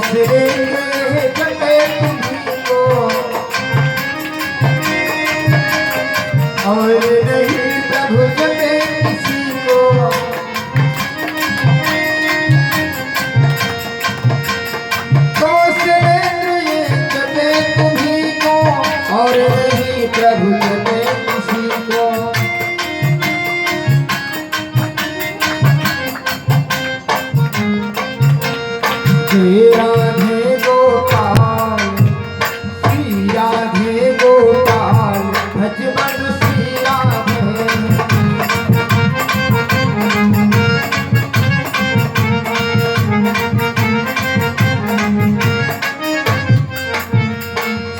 सुरेंद्र जपे तुम्ही को और नहीं प्रभु जपे किसी को। तो सुरेंद्र ये जपे तुम्ही को और नहीं प्रभु जपे किसी को। श्री राधे गोपाल श्री राधे गोपाल भजमन श्री राधे।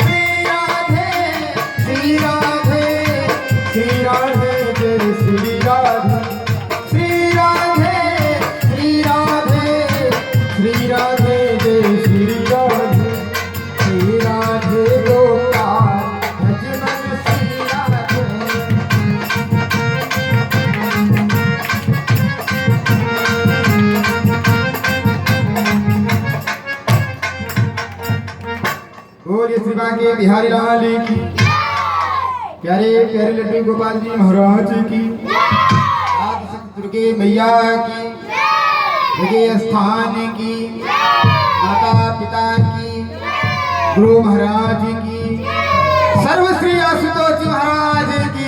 श्री राधे श्री राधे श्री राधे जय श्री राधे। श्री राधे श्री राधे श्री राधे जय श्री राधे। श्री राधे गोपाल भजमन श्री राधे। बोलिए श्री बांके बिहारी लाल की प्यारे प्यारे लड्डू गोपाल जी महाराज की आदि शक्ति दुर्गे मैया की विजय स्थान की माता पिता की गुरु महाराज की सर्वश्री आशुतोष जी महाराज की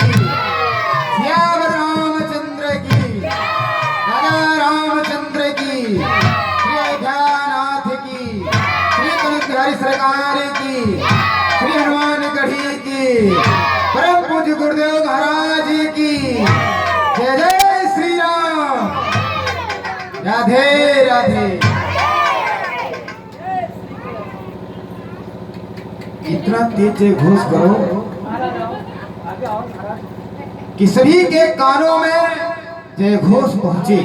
श्याम रामचंद्र की राजा रामचंद्र की श्री अयोध्यानाथ की श्री कनकधारी सरकार की श्री हनुमानगढ़ी की परम पूज्य गुरुदेव महाराज की जय जय श्री राम। राधे राधे। इतना तेज जय घोष करो कि सभी के कानों में जय घोष पहुंचे।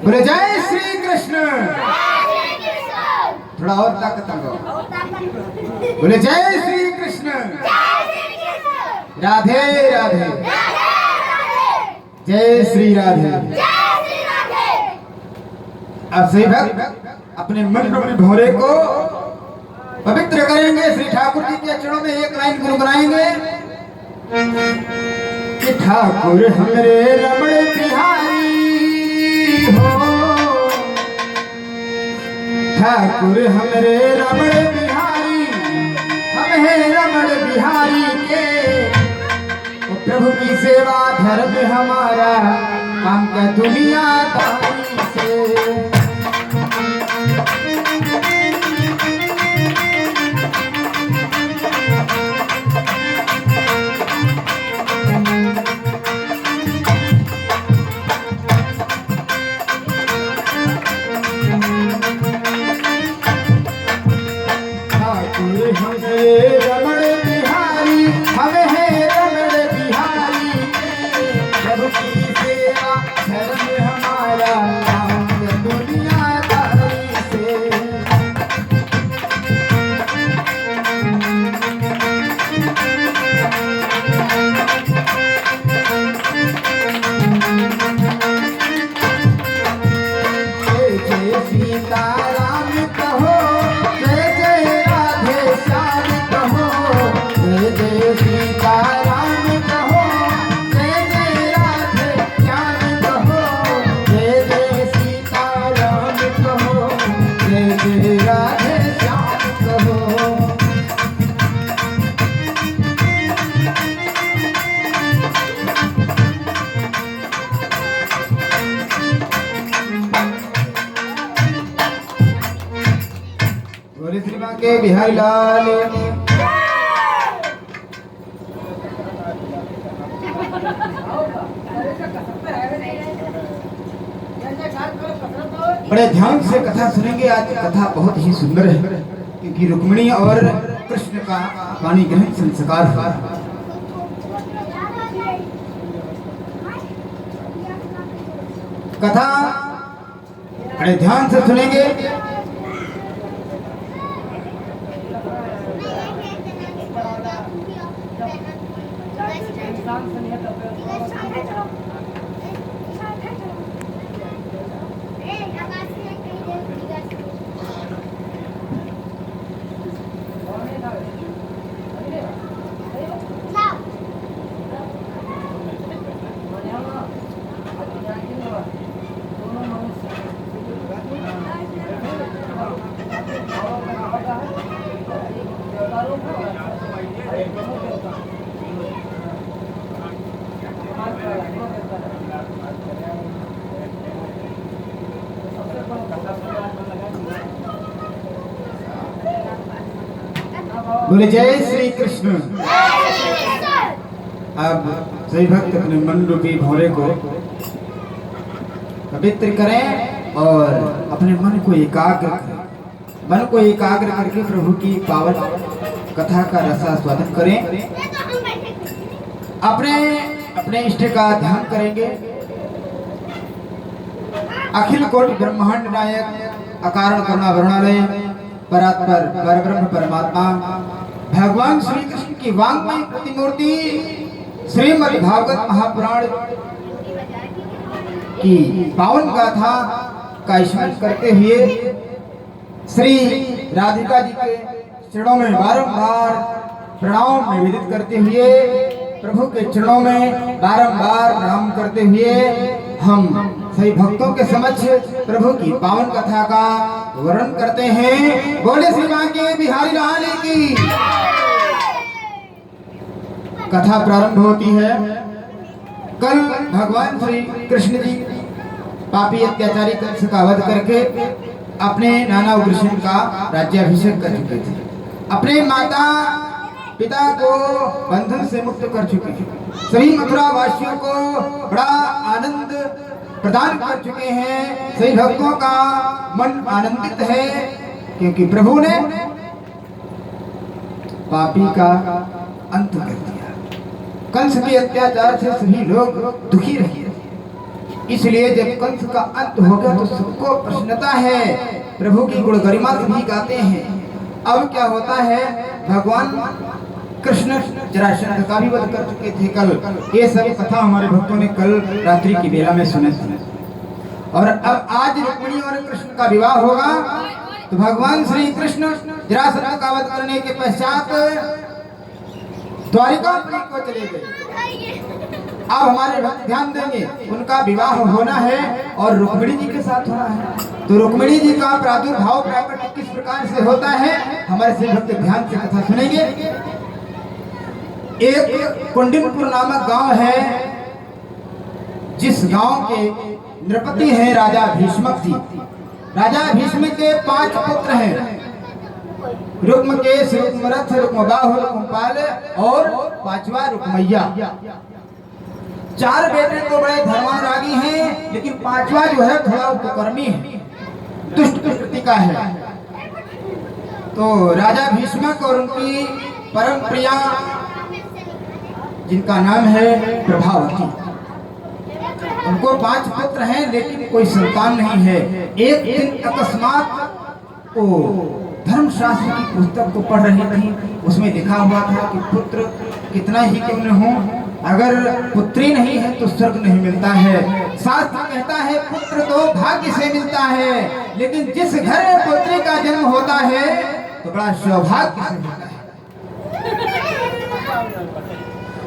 बोले जय श्री कृष्ण। थोड़ा और ताकत लगाओ। बोले जय श्री कृष्ण। राधे राधे। जय श्री राधे। अब सही भक्त अपने मन रूपी भौरे को पवित्र करेंगे। श्री ठाकुर जी के चरणों में एक लाइन गुनगुनाएंगे कि ठाकुर हमरे रमण बिहारी हो। ठाकुर हमरे रमण बिहारी हम हैं रमण बिहारी के। प्रभु की सेवा धर्म हमारा काम का दुनियादारी से। के बिहारी लाल बड़े ध्यान से कथा सुनेंगे। आज कथा बहुत ही सुंदर है क्योंकि रुक्मिणी और कृष्ण का वाणी ग्रहण संस्कार हुआ। कथा बड़े ध्यान से सुनेंगे। बोले जय श्री कृष्ण। अब सही भक्त अपने मन रूपी भौरे को पवित्र करें और अपने मन को एकाग्र करें। मन को एकाग्र करके प्रभु की पावन कथा का रसास्वादन करें। अपने अपने इष्ट का ध्यान करेंगे। अखिल कोटि ब्रह्मांड नायक अकारण करुणा वरुणालय परात्पर परब्रह्म परमात्मा भगवान श्री कृष्ण की वांग्मय प्रतिमूर्ति श्रीमद् भागवत महापुराण की पावन गाथा का स्मरण करते हुए श्री राधिका जी के चरणों में बारंबार प्रणाम निवेदित करते हुए, प्रभु के चरणों में बारंबार प्रणाम करते हुए हम सभी भक्तों के समक्ष प्रभु की पावन कथा का वर्णन करते हैं। बोले श्री बांके बिहारी लाल की। कथा प्रारंभ होती है। कल भगवान श्री कृष्ण जी पापी अत्याचारी कंस का वध करके अपने नाना उग्रसेन का राज्याभिषेक कर चुके थे। अपने माता पिता को बंधन से मुक्त कर चुके थे। सभी मथुरा वासियों को बड़ा आनंद प्रदान कर चुके हैं। सभी भक्तों का मन आनंदित है क्योंकि प्रभु ने पापी का अंत कर दिया। कंस के अत्याचार से सभी लोग दुखी रहे। इसलिए जब कंस का अंत हो गया तो सबको प्रसन्नता है। प्रभु की गुण गरिमा भी गाते हैं। अब क्या होता है, भगवान कृष्ण जरासंध का भी वध कर चुके थे कल। ये सब कथा हमारे भक्तों ने कल रात्रि की बेला में सुने थे। और अब आज रुक्मिणी और कृष्ण का विवाह होगा। तो भगवान श्री कृष्ण जरासंध का वध करने के पश्चात द्वारिकापुरी को चले गए। अब हमारे भक्त ध्यान देंगे, उनका विवाह होना है और रुक्मिणी जी के साथ होना है। तो रुक्मिणी जी का प्रादुर्भाव प्रकट किस प्रकार से होता है, हमारे से भक्त ध्यान से कथा सुनेंगे। एक कुंडिनपुर नामक गांव है, जिस गांव के नृपति हैं राजा भीष्मक जी। राजा भीष्म के 5 पुत्र हैं, रुक्मकेश, रुक्मरथ, रुक्मबाहु, रुक्मपाल और 5वां रुक्मैया। 4 बेटे तो बड़े धर्मानुरागी हैं, लेकिन 5वां जो है थोड़ा उपकर्मी है, दुष्ट प्रकृति का है। तो राजा भीष्मक और उनकी परम प्रिया जिनका नाम है प्रभावती, उनको 5 पुत्र हैं लेकिन कोई संतान नहीं है। एक दिन अकस्मात वो धर्मशास्त्र की पुस्तक को पढ़ रही थी। उसमें लिखा हुआ था कि पुत्र कितना ही क्यों न हो, अगर पुत्री नहीं है तो स्वर्ग नहीं मिलता है। शास्त्र कहता है पुत्र तो भाग्य से मिलता है, लेकिन जिस घर में पुत्री का जन्म होता है तो बड़ा सौभाग्य से होता है।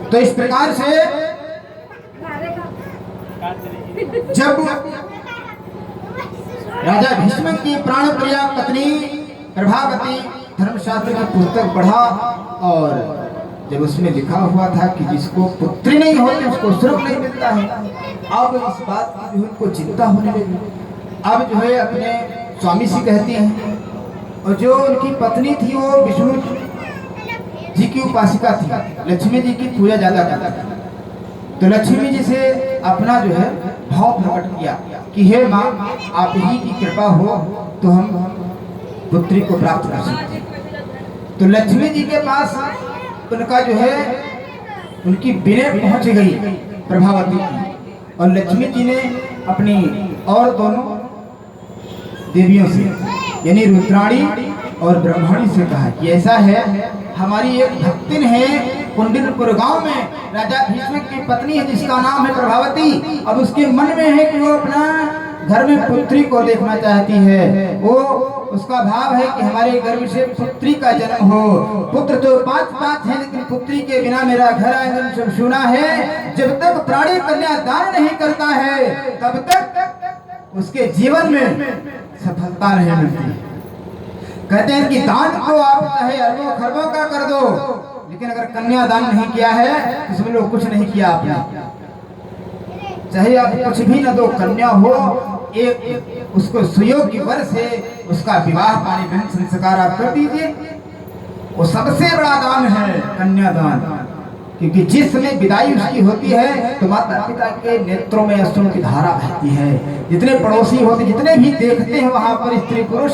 तो इस प्रकार से जब राजा भीष्म की प्राण प्रिया पत्नी प्रभावती धर्मशास्त्र की पुस्तक पढ़ा और जब उसमें लिखा हुआ था कि जिसको पुत्री नहीं होती उसको स्वर्ग नहीं मिलता है, अब इस बात की उनको चिंता होने लगी। अब जो है अपने स्वामी से कहती हैं, और जो उनकी पत्नी थी वो विष्णु जी की उपासिका थी, लक्ष्मी जी की पूजा ज्यादा करता था। तो लक्ष्मी जी से अपना जो है भाव प्रकट किया कि हे माँ, आप ही की कृपा हो तो हम पुत्री को प्राप्त कर सकते हैं। तो लक्ष्मी जी के पास उनका जो है उनकी विनय पहुंच गई प्रभावती की, और लक्ष्मी जी ने अपनी और दोनों देवियों से यानी रुद्राणी और ब्रह्मणी से कहा कि ऐसा है, हमारी एक भक्तिन है कुंडिनपुर गांव में, राजा भीष्म की पत्नी है जिसका नाम है प्रभावती। अब उसके मन में है कि वो अपना घर में पुत्री को देखना चाहती है। वो उसका भाव है कि हमारे गर्भ से पुत्री का जन्म हो। पुत्र तो 5 है, लेकिन पुत्री के बिना मेरा घर आंगन सब सुना है। जब तक प्राणी कन्या दान नहीं करता है तब तक उसके जीवन में सफलता नहीं मिलती। कहते हैं कि दान को आप चाहे अरबों खरबों का कर दो, लेकिन अगर कन्या दान नहीं किया है इसमें लोग कुछ नहीं किया आपने। चाहे आप कुछ भी न दो, कन्या हो उसको सुयोग्य वर से उसका विवाह पानी बहन संस्कार आप कर दीजिए। वो सबसे बड़ा दान है कन्यादान, क्योंकि जिस समय विदाई उसकी होती है तो माता पिता के नेत्रों में अश्रु की धारा बहती है। जितने पड़ोसी होते, जितने भी देखते हैं वहां पर स्त्री पुरुष,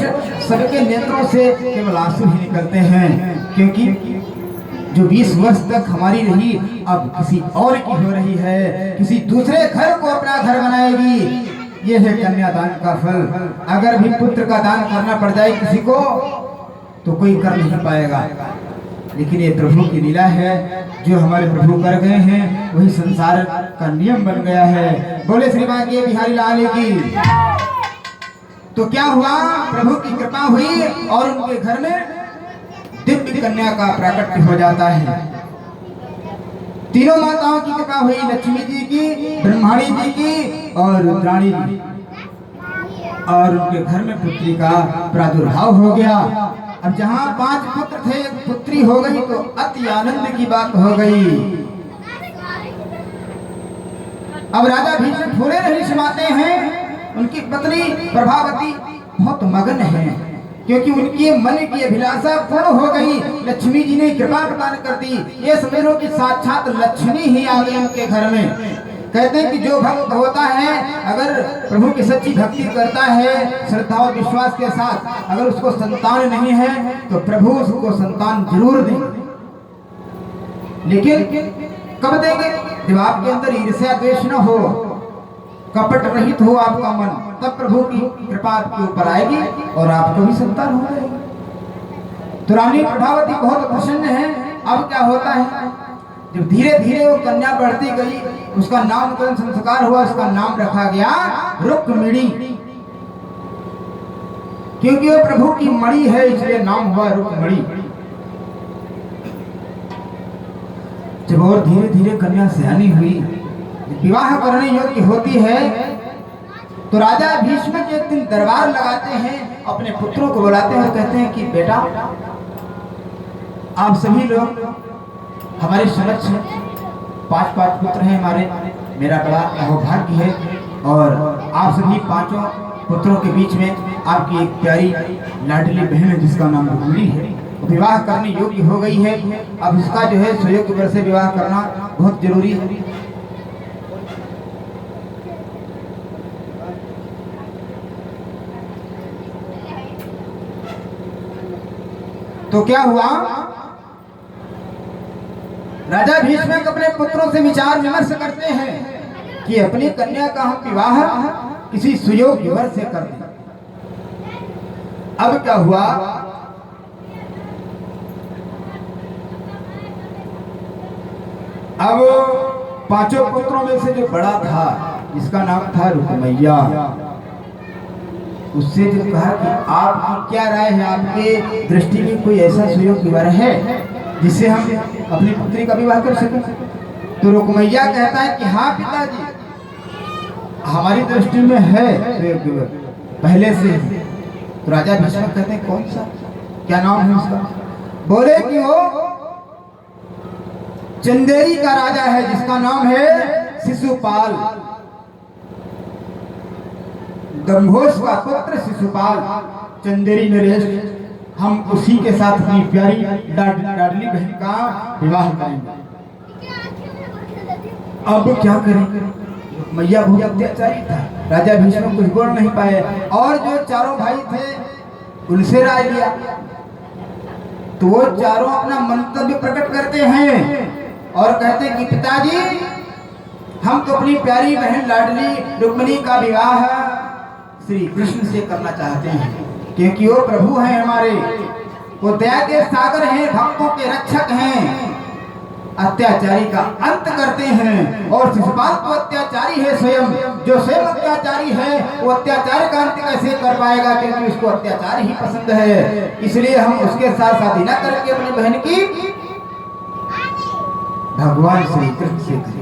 सबके नेत्रों से केवल आंसू ही निकलते हैं, क्योंकि जो 20 वर्ष तक हमारी रही अब किसी और की हो रही है, किसी दूसरे घर को अपना घर बनाएगी। ये है कन्यादान का फल। अगर भी पुत्र का दान करना पड़ जाए किसी को तो कोई कर नहीं पाएगा, लेकिन ये प्रभु की लीला है। जो हमारे प्रभु कर गए हैं वही संसार का नियम बन गया है। बोले श्री बांके बिहारी लाल की। तो क्या हुआ, प्रभु की कृपा हुई और उनके घर में दिव्य कन्या का प्राकट्य हो जाता है। तीनों माताओं की कृपा हुई, लक्ष्मी जी की, ब्रह्माणी जी की और रुद्राणी जी, और उनके घर में पुत्री का प्रादुर्भाव हो गया। अब जहां 5 पुत्र थे, एक पुत्री हो गई तो अति आनंद की बात हो गई। अब राजा भीष्म फूले नहीं समाते हैं, उनकी पत्नी प्रभावती बहुत मगन है, क्योंकि उनके मन की अभिलाषा पूर्ण हो गई। लक्ष्मी जी ने कृपा प्रदान कर दी। ये समझ लो कि साक्षात लक्ष्मी ही आ गई उनके घर में। कहते हैं कि जो भक्त होता है, अगर प्रभु की सच्ची भक्ति करता है श्रद्धा और विश्वास के साथ, अगर उसको संतान नहीं है तो प्रभु उसको संतान जरूर देंगे। लेकिन कब देंगे? जब आपके अंदर ईर्ष्या द्वेष न हो, कपट रहित हो आपका मन, तब प्रभु की कृपा आपके ऊपर आएगी और आपको भी संतान हो जाएगी। तो रानी प्रभावती बहुत प्रसन्न है। अब क्या होता है, जब धीरे धीरे वो कन्या बढ़ती गई, उसका नामकरण संस्कार हुआ, उसका नाम रखा गया रुक्मिणी, क्योंकि वो प्रभु की मणि है, इसलिए नाम हुआ रुक्मिणी। जब और धीरे धीरे कन्या सयानी हुई, विवाह करने योग्य होती है, तो राजा भीष्म के एक दिन दरबार लगाते हैं, अपने पुत्रों को बुलाते हैं और कहते हैं कि बेटा, आप सभी लोग हमारे समक्ष 5 पुत्र हैं हमारे, मेरा बड़ा सौभाग्य है, और आप सभी 5 पुत्रों के बीच में आपकी एक प्यारी लाडली बहन है जिसका नाम रुक्मिणी है, विवाह करने योग्य हो गई है। अब इसका जो है सुयोग्य वर से विवाह करना बहुत जरूरी है। तो क्या हुआ, राजा भीष्म अपने पुत्रों से विचार विमर्श करते हैं कि अपनी कन्या का हम विवाह किसी सुयोग्य वर से कर दें। अब क्या हुआ, अब 5 पुत्रों में से जो बड़ा था, जिसका नाम था रुक्मैया, उससे जो कहा कि आपकी क्या राय है, आपके दृष्टि में कोई ऐसा सुयोग्य वर है जिससे हम अपनी पुत्री का विवाह कर सकें? तो रुक्मैया कहता है कि हाँ पिताजी, हमारी दृष्टि में है सुयोग्य वर पहले से। तो राजा भीष्म कहते हैं कौन सा, क्या नाम है उसका? बोले कि वो चंदेरी का राजा है जिसका नाम है शिशुपाल, दंभोज का पुत्र शिशुपाल, चंदेरी नरेश। हम उसी के साथ अपनी प्यारी लाडली बहन का विवाह करेंगे। अब क्या करें, मैया बहुत अत्याचारी था, राजा भीष्म कुछ बोल नहीं पाए, और जो 4 भाई थे उनसे राय लिया, तो वो चारों अपना मंतव्य प्रकट करते हैं और कहते हैं कि पिताजी, हम तो अपनी प्यारी बहन लाडली रुक्मिणी का विवाह श्री कृष्ण से करना चाहते हैं, क्योंकि वो प्रभु हैं हमारे, वो दया के सागर हैं, भक्तों के रक्षक हैं, अत्याचारी का अंत करते हैं। और शिशुपाल तो अत्याचारी है स्वयं, जो स्वयं अत्याचारी है वो अत्याचार का अंत कैसे कर पाएगा, क्योंकि उसको अत्याचार ही पसंद है। इसलिए हम उसके साथ शादी न करके अपनी बहन की भगवान श्री कृष्ण से करें।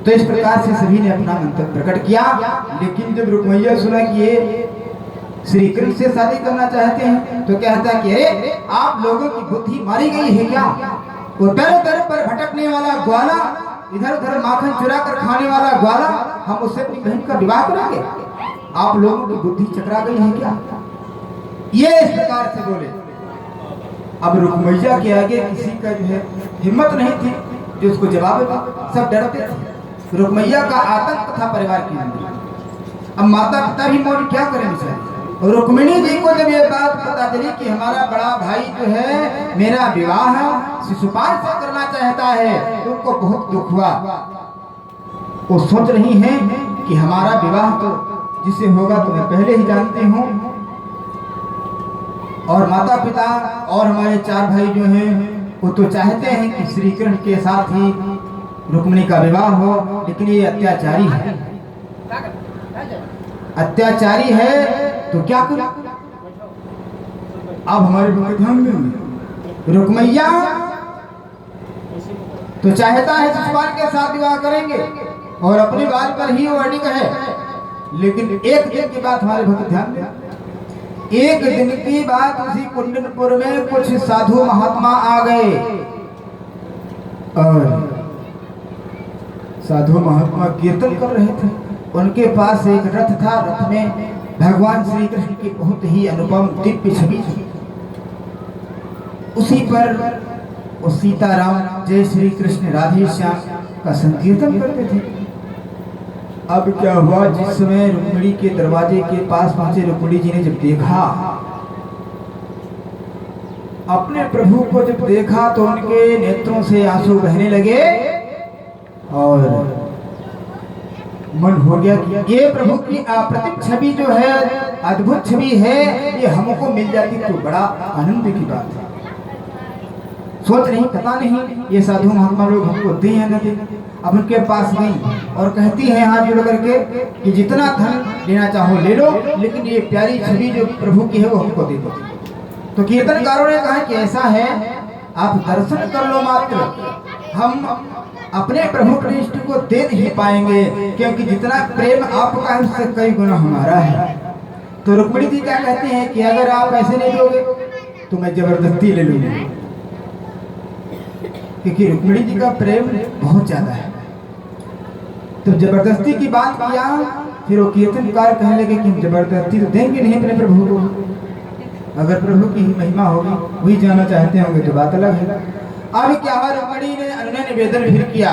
तो इस प्रकार से सभी ने अपना मंतव्य प्रकट किया। लेकिन जब रुक्मैया सुना कि ये श्री कृष्ण से शादी करना चाहते हैं, तो कहता है कि अरे आप लोगों की बुद्धि मारी गई है क्या? वो दर दर पर भटकने वाला ग्वाला, इधर उधर माखन चुरा कर खाने वाला ग्वाला, हम उससे अपनी बहन का विवाह करेंगे? आप लोगों की बुद्धि चकरा गई है क्या? ये इस प्रकार से बोले। अब रुकमैया के आगे किसी का जो है हिम्मत नहीं थी जो उसको जवाब दे, सब डरते थे। रुकमैया का आतंक था परिवार के अंदर। अब माता पिता भी मौन क्या करें बेचारे। रुक्मिणी जी को जब ये बात पता चली कि हमारा बड़ा भाई जो है मेरा विवाह शिशुपाल से करना चाहता है, तो उनको बहुत दुख हुआ। वो सोच रही हैं कि हमारा विवाह तो जिससे होगा तो मैं पहले ही जानती हूँ, और माता पिता और हमारे 4 भाई जो हैं वो तो चाहते हैं कि श्री कृष्ण के साथ ही रुक्मिणी का विवाह हो, लेकिन ये अत्याचारी है, अत्याचारी है तो क्या करें। अब हमारे ध्यान में रुक्मैया तो चाहता है शिशुपाल के साथ विवाह करेंगे और अपनी बात पर ही वो अड़िग है, लेकिन एक दिन की बात हमारे भक्त ध्यान दें। एक दिन की बात उसी कुंडनपुर में कुछ साधु महात्मा आ गए और साधु महात्मा कीर्तन कर रहे थे। उनके पास एक रथ था, रथ में भगवान श्री कृष्ण की बहुत ही अनुपम दिव्य छवि थी। उसी पर वो सीताराम जय श्री कृष्ण राधे श्याम का संकीर्तन करते थे। अब क्या हुआ, जिस समय रुक्मिणी के दरवाजे के पास पहुंचे, रुक्मिणी जी ने जब देखा अपने प्रभु को, जब देखा तो उनके नेत्रों से आंसू बहने लगे और मन हो गया कि ये प्रभु की अप्रतिम छवि जो है, अद्भुत छवि है, ये हमको मिल जाती तो बड़ा आनंद की बात है। सोच नहीं, पता नहीं ये साधु महात्मा लोग हमको दें या न दें। अब उनके पास गई और कहती है हाथ जोड़ करके कि जितना धन लेना चाहो ले लो, लेकिन ये प्यारी छवि जो प्रभु की है वो हमको दे दो। तो कीर्तनकारों ने कहा कि ऐसा है, आप दर्शन कर लो मात्र, हम अपने प्रभु कृष्ण को दे नहीं पाएंगे, क्योंकि जितना प्रेम आपका है उससे कई गुना हमारा है। तो रुक्मिणी जी क्या कहते हैं कि अगर आप ऐसे नहीं दोगे तो मैं जबरदस्ती ले लूंगी, क्योंकि रुक्मिणी जी का प्रेम बहुत ज्यादा है। तो जबरदस्ती की बात किया, फिर वो कीर्तनकार कहने लगे कि हम जबरदस्ती तो देंगे नहीं अपने प्रभु को, अगर प्रभु की ही महिमा होगी, वही जाना चाहते होंगे तो बात अलग है। अब क्या हुआ, रुक्मिणी ने निवेदन फिर किया,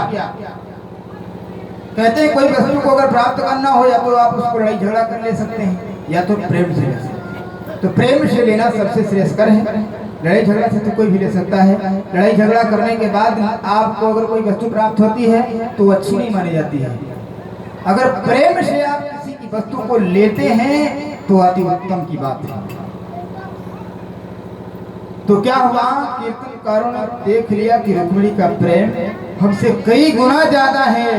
कहते हैं कोई वस्तु को अगर प्राप्त करना हो या तो आप उसको लड़ाई झगड़ा कर ले सकते हैं या तो प्रेम से ले सकते हैं। तो प्रेम से लेना सबसे श्रेष्ठकर है, लड़ाई झगड़ा से तो कोई भी ले सकता है। लड़ाई झगड़ा करने के बाद आपको अगर कोई वस्तु प्राप्त होती है तो अच्छी नहीं मानी जाती है। अगर प्रेम से आप किसी की वस्तु को लेते हैं तो अति उत्तम की बात है। तो क्या हुआ, कीर्तनकारों ने देख लिया कि रुक्मिणी का प्रेम हमसे कई गुना ज्यादा है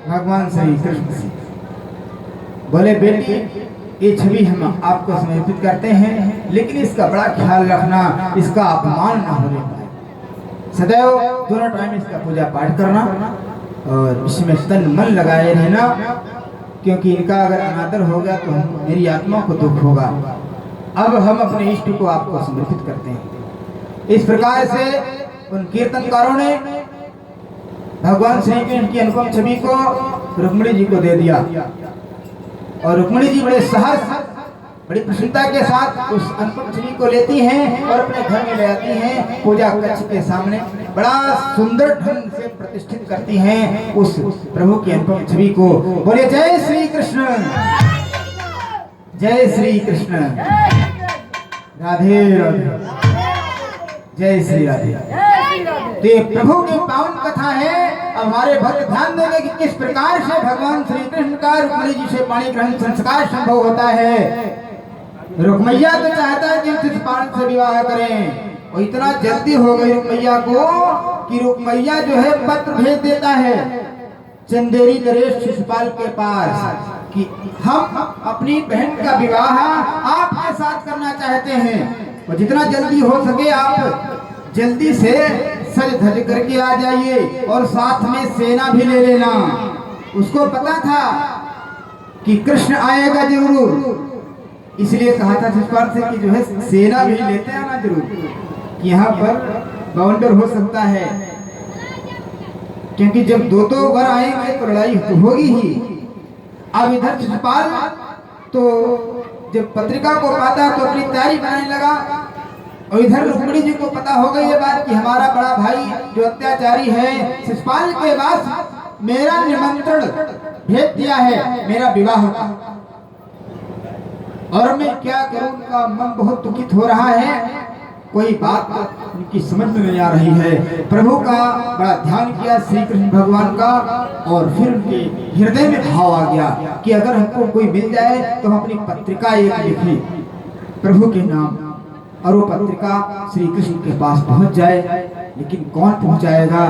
भगवान श्री कृष्ण से। बोले बेटी ये छवि हम आपको समर्पित करते हैं, लेकिन इसका बड़ा ख्याल रखना, इसका अपमान ना होने पाए। सदैव दोनों टाइम इसका पूजा पाठ करना और इसमें तन मन लगाए रहना, क्योंकि इनका अगर अनादर हो गया तो मेरी आत्मा को दुख होगा। अब हम अपने इष्ट को आपको समर्पित करते हैं। इस प्रकार से उन कीर्तनकारों ने भगवान श्री कृष्ण की अनुपम छवि को रुक्मिणी जी को दे दिया और रुक्मिणी जी बड़े सहर्ष, बड़ी प्रसन्नता के साथ उस अनुपम छवि को लेती हैं और अपने घर में ले आती हैं। पूजा कक्ष के सामने बड़ा सुंदर ढंग से प्रतिष्ठित करती हैं उस प्रभु की अनुपम छवि को। बोले जय श्री कृष्ण, जय श्री कृष्ण, राधे राधे, जय श्री राधे। तो ये प्रभु की पावन कथा है। अब हमारे भक्त ध्यान देंगे कि किस प्रकार से भगवान श्री कृष्ण का रुक्मिणी जी से पाणी ग्रहण संस्कार संभव होता है। रुक्मैया तो चाहता है कि हम शिशुपाल से विवाह करें, और इतना जल्दी हो गई रुक्मैया को कि रुक्मैया जो है पत्र भेज देता है चंदेरी नरेश शिशुपाल के पास कि हम अपनी बहन का विवाह आपके साथ करना चाहते हैं, और जितना जल्दी हो सके आप जल्दी से सज धज करके आ जाइए और साथ में सेना भी ले लेना। उसको पता था कि कृष्ण आएगा जरूर, इसलिए कहा था शिशुपाल से कि जो है सेना भी लेते आना जरूर, कि यहाँ पर बाउंडर हो सकता है, क्योंकि जब दो वर आएंगे तो लड़ाई तो होगी ही। अब इधर शिशुपाल तो जब पत्रिका को पाता तो अपनी तैयारी बनाने लगा। और इधर रुक्मिणी जी को पता हो गई ये बात कि हमारा बड़ा भाई जो अत्याचारी है शिशुपाल के पास मेरा निमंत्रण भेज दिया है मेरा विवाह का, और मैं क्या करूं, उनका मन बहुत दुखित हो रहा है। कोई बात उनकी समझ में नहीं आ रही है। प्रभु का बड़ा ध्यान किया श्री कृष्ण भगवान का, और फिर उनके हृदय में भाव आ गया कि अगर हमको कोई मिल जाए तो हम अपनी पत्रिका एक लिखें प्रभु के नाम, और वो पत्रिका श्री कृष्ण के पास पहुंच जाए। लेकिन कौन पहुंचाएगा?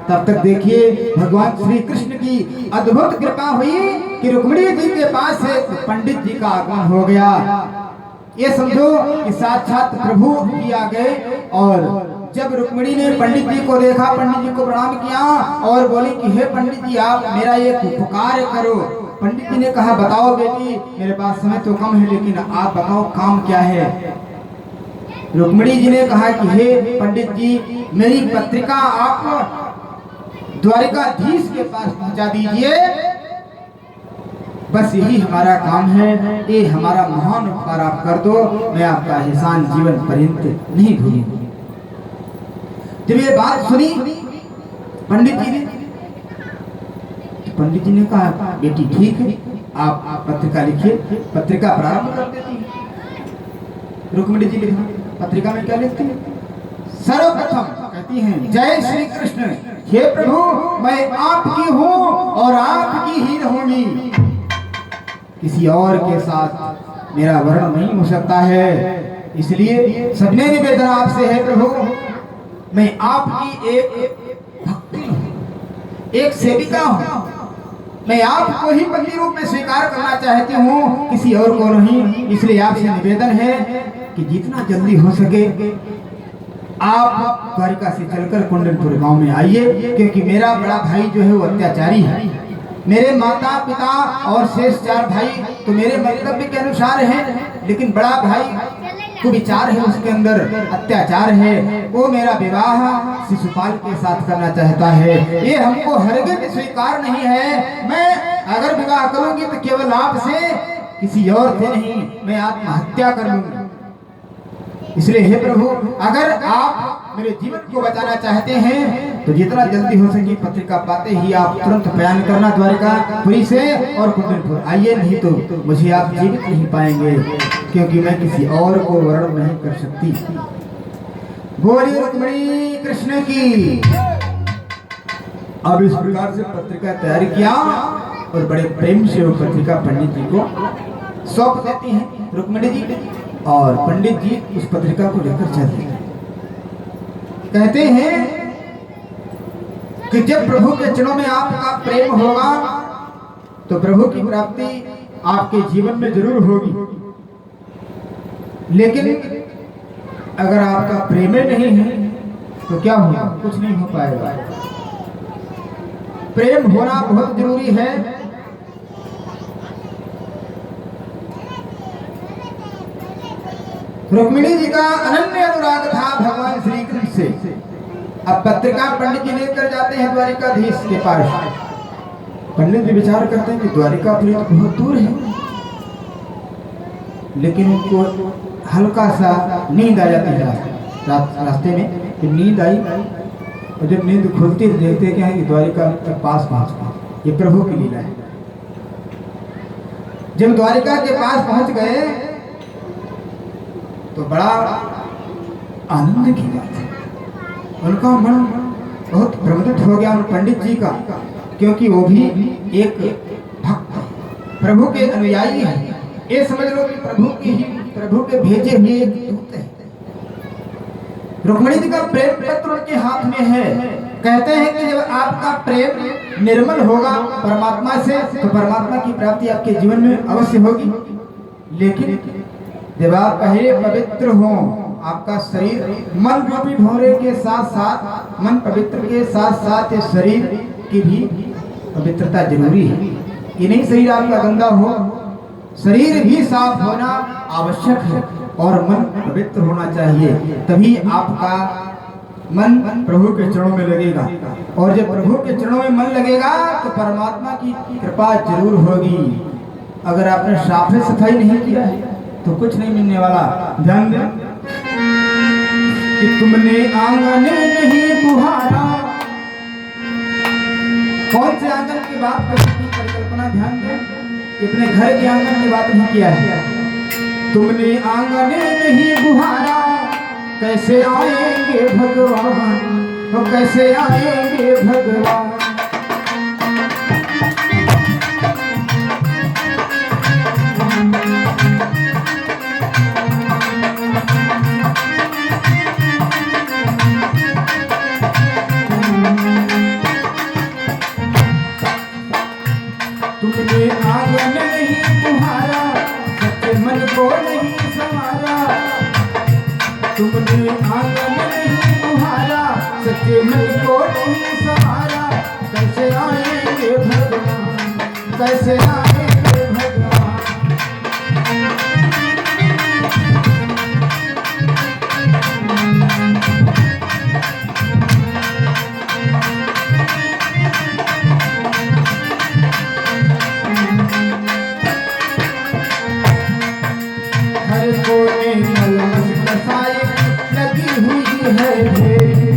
तब तक देखिए भगवान श्री कृष्ण की अद्भुत कृपा हुई कि रुक्मिणी जी के पास पंडित जी का आगमन हो गया। ये समझो कि साक्षात प्रभु ही आ गए। और जब रुक्मिणी ने पंडित जी को देखा, पंडित जी को प्रणाम किया और बोली कि हे पंडित जी आप मेरा एक उपकार करो। पंडित जी ने कहा बताओ बेटी, मेरे पास समय तो कम है लेकिन आप बताओ काम क्या है। रुक्मिणी जी ने कहा कि हे पंडित जी मेरी पत्रिका आप द्वारिकाधीश के पास पहुंचा दीजिए, बस यही हमारा काम है, ये हमारा महान उपकार आप कर दो, मैं आपका एहसान जीवन पर्यंत नहीं भूलूंगा। जब ये बात सुनी पंडित जी ने, तो पंडित जी ने कहा बेटी ठीक है आप पत्रिका लिखिए। पत्रिका प्रारंभ कर देती है। रुक्मिणी जी लिखा पत्रिका में क्या लिखती है? सर्वप्रथम कहती हैं जय श्री कृष्ण, हे प्रभु मैं आपकी हूँ और आपकी ही रहूंगी, किसी और के साथ मेरा वर्ण नहीं हो सकता है। इसलिए सबने निवेदन आपसे है प्रभु, मैं आपकी एक भक्ति हूँ, एक सेविका हूँ, मैं आपको ही पति रूप में स्वीकार करना चाहती हूँ, किसी और को नहीं। इसलिए आपसे निवेदन है कि जितना जल्दी हो सके आप द्वारिका से चलकर कुंडलपुर गांव में आइए, क्योंकि मेरा बड़ा भाई जो है वो अत्याचारी है। मेरे माता पिता और शेष 4 भाई तो मेरे मंतव्य के अनुसार हैं, लेकिन बड़ा भाई को विचार है, उसके अंदर अत्याचार है। वो मेरा विवाह शिशुपाल के साथ करना चाहता है, ये हमको हरगिज़ स्वीकार नहीं है। मैं अगर विवाह करूंगी तो केवल आपसे, किसी और से नहीं, मैं आत्महत्या कर लूंगी। इसलिए हे प्रभु अगर आप मेरे जीवन को बचाना चाहते हैं तो जितना जल्दी हो सके पत्रिका पाते ही आप तुरंत बयान करना द्वारिकापुरी से और कुंडलपुर आइए, नहीं तो मुझे आप जीवित नहीं पाएंगे, क्योंकि मैं किसी और को वर्ण नहीं कर सकती। बोलिए रुक्मिणी कृष्ण की। अब इस प्रकार से पत्रिका तैयार किया और बड़े प्रेम से वो पत्रिका पंडित जी को सौंप देती हैं रुक्मिणी जी, और पंडित जी उस पत्रिका को लेकर चलते हैं। कहते हैं कि जब प्रभु के चरणों में आपका प्रेम होगा तो प्रभु की प्राप्ति आपके जीवन में जरूर होगी, लेकिन अगर आपका प्रेम नहीं है तो क्या होगा? कुछ नहीं हो पाएगा। प्रेम होना बहुत जरूरी है। रुक्मिणी जी का अनन्य अनुराग था भगवान श्री कृष्ण से। अब पत्रिका पंडित जी लेकर जाते हैं द्वारिकाधीश के पास। पंडित जी विचार करते हैं कि द्वारिकापुरी तो बहुत दूर है, लेकिन उनको हल्का सा नींद आ जाती है रास्ते में। जब नींद आई और जब नींद खुलती है देखते क्या है कि द्वारिका के पास पहुंच गए। ये प्रभु की लीला है। जब द्वारिका के पास पहुंच गए तो बड़ा आनंद की बात है, उनका मन बहुत प्रमुदित हो गया उन पंडित जी का, क्योंकि वो भी एक भक्त प्रभु के अनुयायी है। ये समझ लो कि प्रभु के भेजे हुए एक दूत है। रुक्मिणी जी का प्रेम पत्र उनके हाथ में है। कहते हैं कि जब आपका प्रेम निर्मल होगा परमात्मा से तो परमात्मा की प्राप्ति आपके जीवन में अवश्य होगी, लेकिन जब आप पहले पवित्र हो, आपका शरीर मन रूपी ढोरे के साथ साथ मन पवित्र के साथ साथ शरीर की भी पवित्रता जरूरी है। ये नहीं शरीर आपका गंदा हो, शरीर भी साफ होना आवश्यक है और मन पवित्र होना चाहिए, तभी आपका मन प्रभु के चरणों में लगेगा। और जब प्रभु के चरणों में मन लगेगा तो परमात्मा की कृपा जरूर होगी। अगर आपने साफ सफाई नहीं किया है तो कुछ नहीं मिलने वाला। ध्यान दें कि तुमने आंगन नहीं बुहारा। कौन से आंगन की बात करती थी परिकल्पना? ध्यान दें, अपने घर के आंगन की बात नहीं किया है। तुमने आंगन नहीं बुहारा, कैसे आएंगे भगवान, तो कैसे आएंगे भगवान। तुमने आंगन नहीं बुहारा, सच्चे मन को नहीं संवारा। तुमने आंगन नहीं बुहारा, सच्चे मन को नहीं संवारा। कैसे आएंगे भगवान, कैसे आएंगे भगवान। हर कोने कलमश कसाई लगी हुई है ढेरी।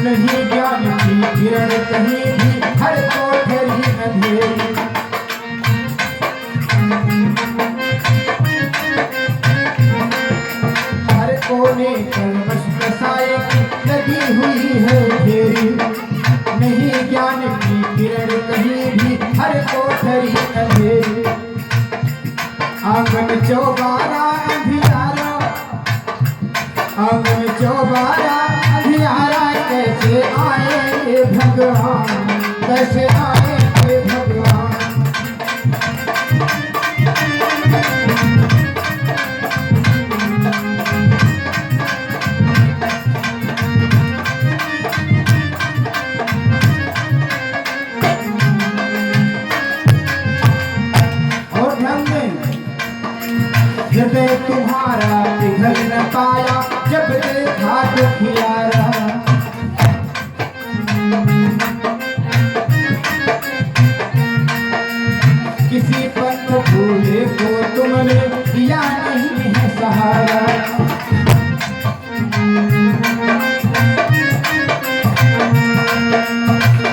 नहीं ज्ञान की किरण कहीं भी, हर कोठरी अंधेरी। हर कोने कलमश कसाई लगी हुई है ढेरी। नहीं ज्ञान की किरण कहीं भी, हर कोठरी अंधेरी। आंगन चौबारा अंधियारा, आंगन चौबारा अंधियारा। कैसे आएंगे भगवान, कैसे आएंगे भगवान। हृदय तुम्हारा पिघल न पाया, जब देखा दुखियारा। किसी पंथ भूले को तुमने दिया नहीं है सहारा।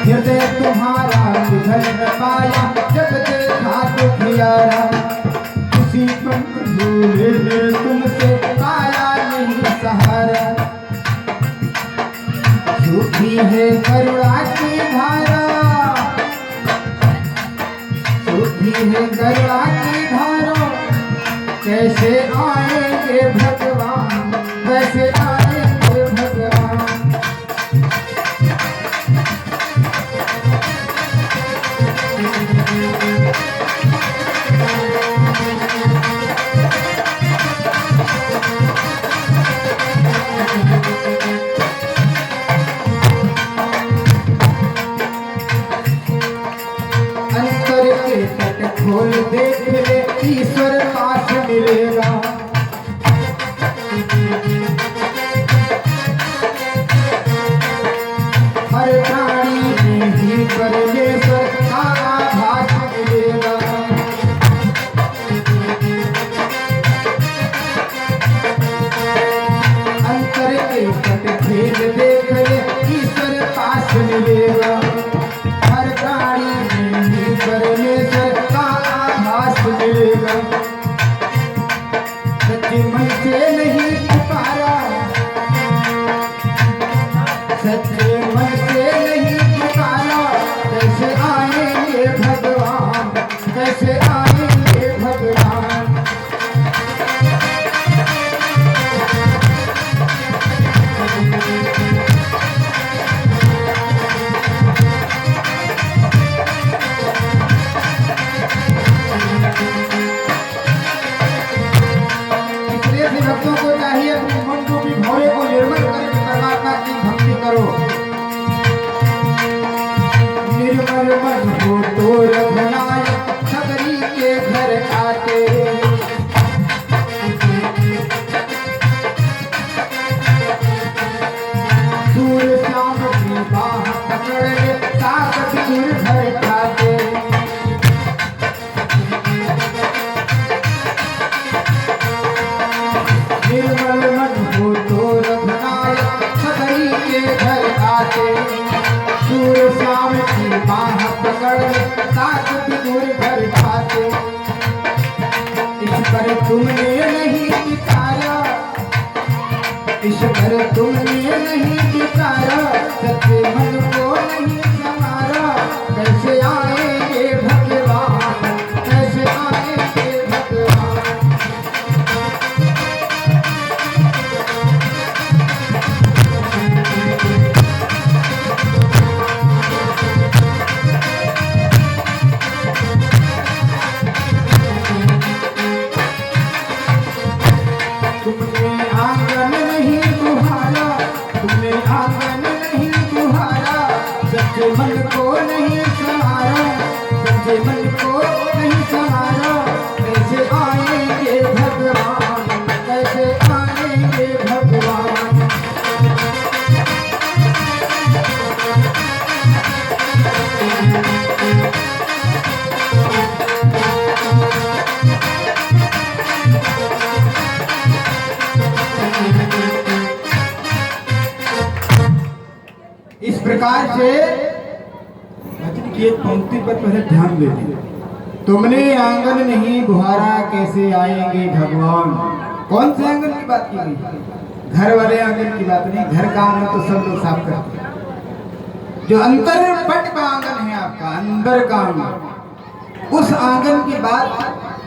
हृदय तुम्हारा पिघल न पाया, जब देखा दुखियारा। किसी पंथ भूले तुमसे पाया नहीं सहारा। सूखी है करुणा की धारा, सूखी है करुणा की धारा। कैसे आएंगे भगवान, कैसे आएंगे भगवान। अंतर के तट खोल देख ले, ईश्वर पास मिलेगा। हर प्राणी में ही परमेश्वर का आभास मिलेगा। अंतर के तट खेल देख ले, ईश्वर पास मिलेगा। हर प्राणी में ही परमेश्वर का आभास मिलेगा। सच्चे मन से नहीं पुकारा, सच्चे मन से नहीं पुकारा। कैसे आएंगे भगवान, कैसे आएंगे भगवान। इसलिए भी भक्तों को चाहिए अपने मन को भी भोले को निर्मल करके परमात्मा की भक्ति करो। निर्मल मन हो तो रघुनायक सबरी के घर आते। सूर श्याम की बाह पकड़ ले, ताकत दूर भर तुमने आंगन नहीं बुहारा, तुमने आंगन नहीं बुहारा, सच्चे मन को नहीं संवारा, सच्चे मन को नहीं संवारा। कैसे आएंगे भगवान, कैसे आएंगे भगवान। इस प्रकार से भजन की एक पंक्ति पर पहले ध्यान देते। तुमने आंगन नहीं बुहारा, कैसे आएंगे भगवान। कौन से आंगन की बात की गई? घर वाले आंगन की बात नहीं। घर का आंगन तो सब लोग साफ करते हैं। जो अंतर पट का आंगन है आपका, अंदर का आंगन, उस आंगन की बात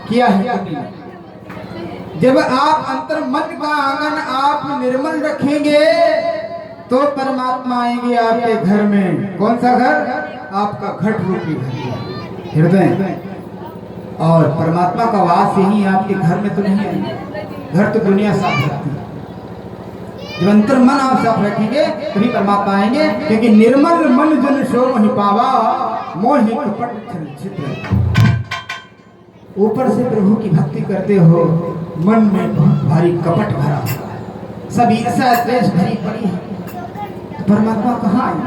किया है कभी। जब आप अंतर मन का आंगन आप निर्मल रखेंगे तो परमात्मा आएंगे आपके घर में। कौन सा घर? आपका घट रूपी घर, हृदय। और परमात्मा का वास यही आपके घर में तो नहीं आएंगे। घर तो दुनिया साफ रखती है। जब अंतर मन आप साफ रखेंगे तभी परमात्मा आएंगे, क्योंकि निर्मल मन जन सो मोहि पावा, मोहि कपट छल छिद्र। ऊपर से प्रभु की भक्ति करते हो, मन में बहुत भारी कपट भरा हुआ है, सब ईर्ष्या द्वेष भरी पड़ी है, तो परमात्मा कहाँ आए?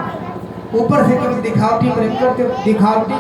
ऊपर से केवल दिखावटी प्रेम करते, दिखावटी